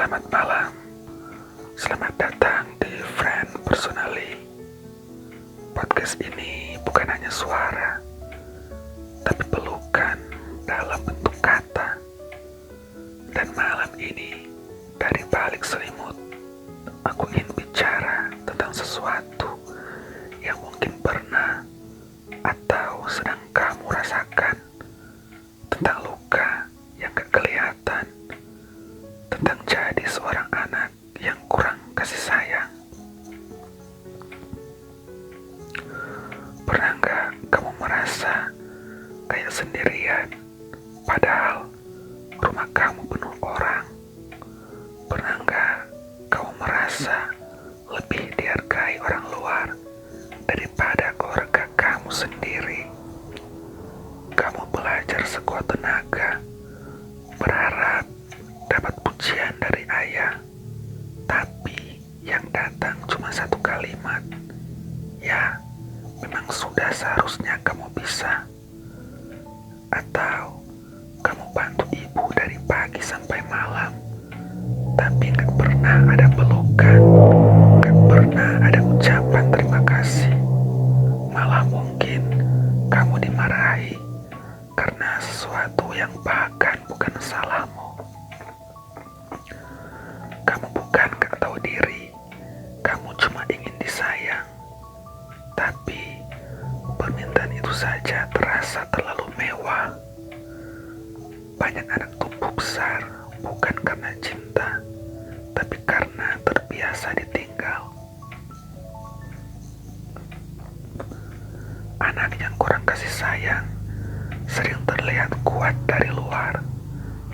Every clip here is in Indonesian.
Selamat malam, selamat datang di Friend Personally. Podcast ini bukan hanya suara, tapi pelukan dalam bentuk kata. Dan malam ini, dari balik selimut, aku ingin bicara tentang sesuatu yang mungkin pernah atau sedang kamu rasakan. Tentang luka yang gak kelihatan, tentang jadi seorang anak yang kurang kasih sayang. Pernah gak kamu merasa kayak sendirian, padahal rumah kamu penuh orang? Pernah gak kamu merasa lebih dihargai orang luar daripada keluarga kamu sendiri? Kamu belajar sekuat tenaga, berharap dapat pujian dari ayah, tapi yang datang cuma satu kalimat, "Ya, memang sudah seharusnya kamu bisa." Atau kamu bantu ibu dari pagi sampai malam, tapi gak pernah ada pelukan, gak pernah ada ucapan terima kasih. Malah mungkin kamu dimarahi karena sesuatu yang bahkan bukan salahmu. Kamu bukan gak tahu diri, kamu cuma ingin disayang. Tapi permintaan itu saja terasa terlalu mewah. Banyak anak tumbuh besar bukan karena cinta, tapi karena terbiasa ditinggal. Anak yang kurang kasih sayang sering terlihat kuat dari luar,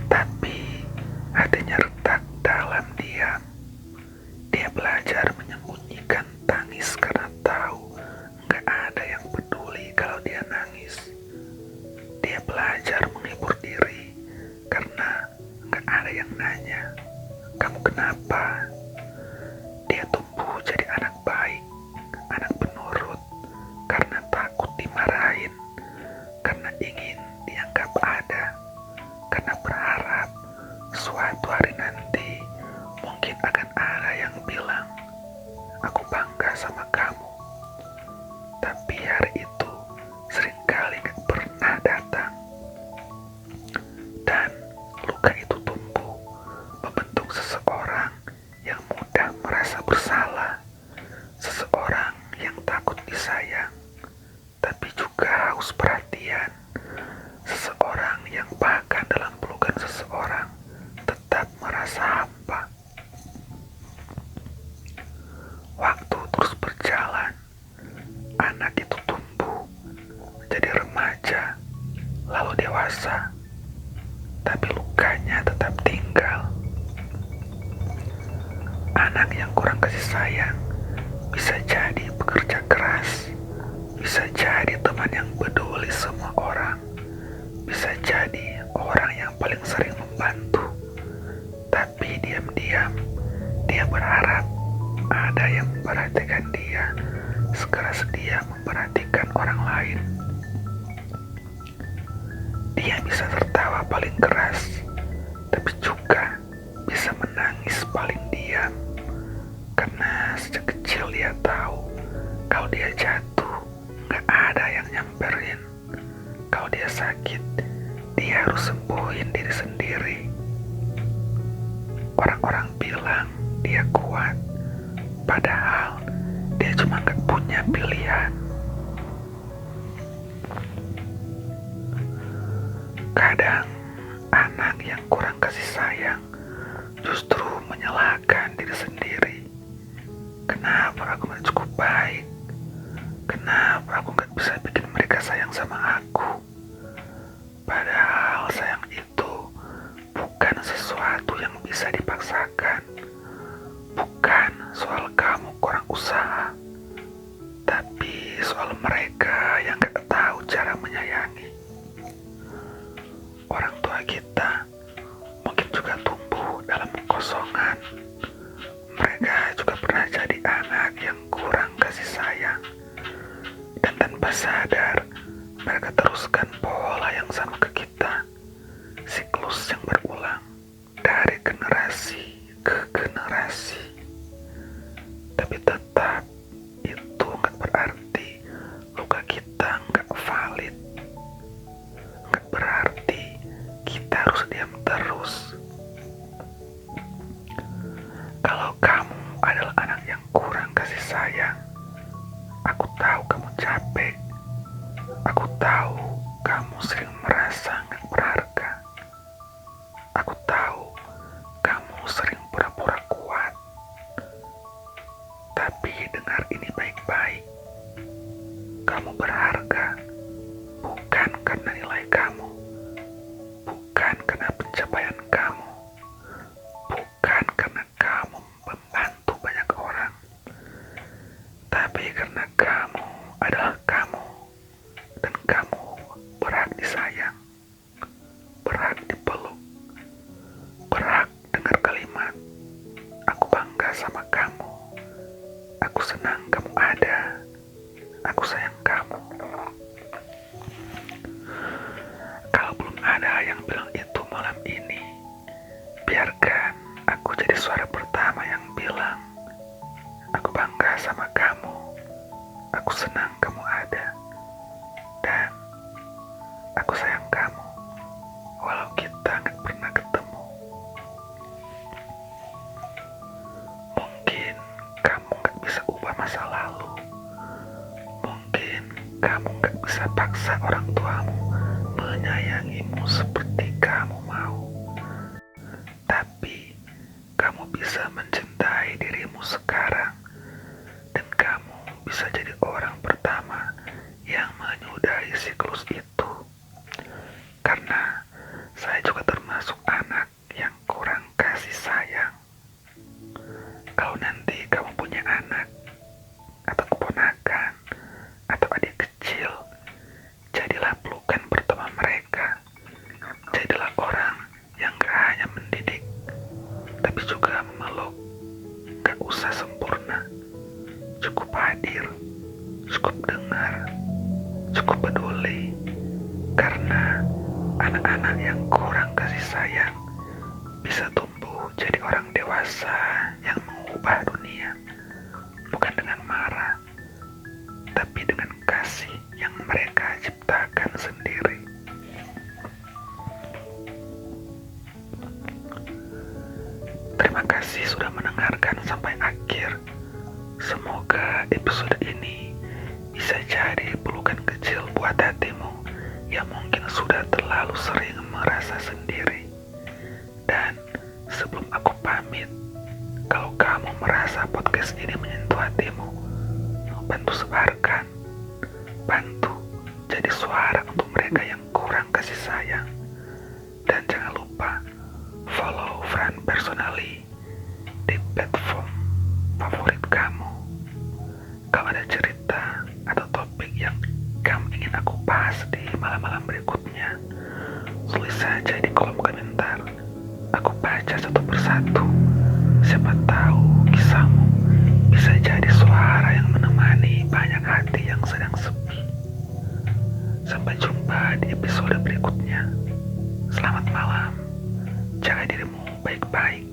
tapi hatinya retak dalam diam. Dia belajar menyembunyikan tangis karena tahu gak ada yang peduli kalau dia nangis. Dia belajar menghibur diri karena gak ada yang nanya, "Kamu kenapa?" Dia tumbuh jadi anak baik, anak penurut, karena takut dimarahin, karena ingin dianggap ada, karena berharap suatu hari nanti mungkin akan ada yang bilang, "Aku bangga sama kamu." Tapi hari itu seringkali gak pernah datang. Dan luka itu tumbuh, membentuk seseorang yang mudah merasa bersalah, seseorang yang takut disayang, tapi juga haus perhatian, seseorang yang bahkan dalam pelukan seseorang tetap merasa hampa. Waktu terus berjalan, anak itu tumbuh menjadi remaja, lalu dewasa, tapi lukanya tetap tinggal. Anak yang kurang kasih sayang bisa jadi pekerja keras, bisa jadi teman yang peduli semua orang, bisa jadi orang yang paling sering membantu. Tapi diam-diam dia berharap ada yang memperhatikan dia sekeras dia memperhatikan orang lain. Dia bisa tertawa paling keras, tapi juga bisa menangis paling diam. Karena sejak kecil dia tahu kalau dia jatuh gak ada yang nyamperin. Kalau dia sakit, dia harus sembuhin diri sendiri. Orang-orang bilang dia kuat, padahal dia cuma gak punya pilihan. Kadang anak yang kurang kasih sayang justru menyalahkan diri sendiri. Kenapa aku gak cukup baik? Kenapa aku gak bisa bikin mereka sayang sama aku? Padahal sayang itu bukan sesuatu yang bisa dipaksakan. Bukan soal kamu kurang usaha, tapi soal mereka yang gak tahu cara menyayangi. Orang tua kita mungkin juga tumbuh dalam kekosongan. Mereka juga pernah jadi anak yang kurang kasih sayang. Dan tanpa sadar, mereka teruskan pola yang sama ke kita. Siklus yang berulang dari generasi kamu berharga, bukan karena nilai kamu, bukan karena pencapaian kamu, bukan karena kamu membantu banyak orang, tapi karena kamu adalah kamu, dan kamu berhak disayang, berhak dipeluk, berhak dengar kalimat, "Aku bangga sama kamu, aku senang kamu ada, aku sayang kamu." Kalau belum ada yang bilang itu malam ini, biarkan aku jadi suara pertama yang bilang, "Aku bangga sama kamu, aku senang kamu ada, dan aku sayang kamu, walau kita nggak pernah ketemu." Mungkin kamu nggak bisa ubah masa lalu, mungkin kamu nggak bisa paksa orang tuamu menyayangimu seperti kamu mau, tapi kamu bisa mencintai dirimu sekarang, dan kamu bisa jadi orang pertama yang menyudahi siklus itu. Karena saya juga termasuk anak yang kurang kasih sayang. Kalau nanti kamu punya anak, atau keponakan, atau adik kecil, jadilah pelukan pertama mereka. Jadilah orang yang gak hanya mendidik, tapi juga memeluk. Gak usah sempurna, cukup hadir, cukup dengar, cukup peduli. Karena anak-anak yang kurang kasih sayang bisa tumbuh jadi orang dewasa yang mengubah dunia, bukan dengan marah, tapi dengan kasih yang mereka ciptakan sendiri. Terima kasih sudah mendengarkan sampai akhir. Semoga episode ini bisa jadi pelukan kecil buat hatimu yang mungkin sudah terlalu sering merasa sendiri. Dan sebelum aku pamit, kalau kamu merasa podcast ini menyentuh hatimu, bantu sebarkan, bantu jadi suara untuk mereka yang kurang kasih sayang. Dan jangan lupa follow Fran Personally di platform favorit kamu. Kalau ada cerita atau topik yang kamu ingin aku bahas di malam-malam berikutnya, tulis saja di kolom komentar. Aku baca satu persatu. Siapa tahu kisahmu bisa jadi suara yang menemani banyak hati yang sedang sepi. Sampai jumpa di episode berikutnya. Selamat malam. Jaga dirimu baik-baik.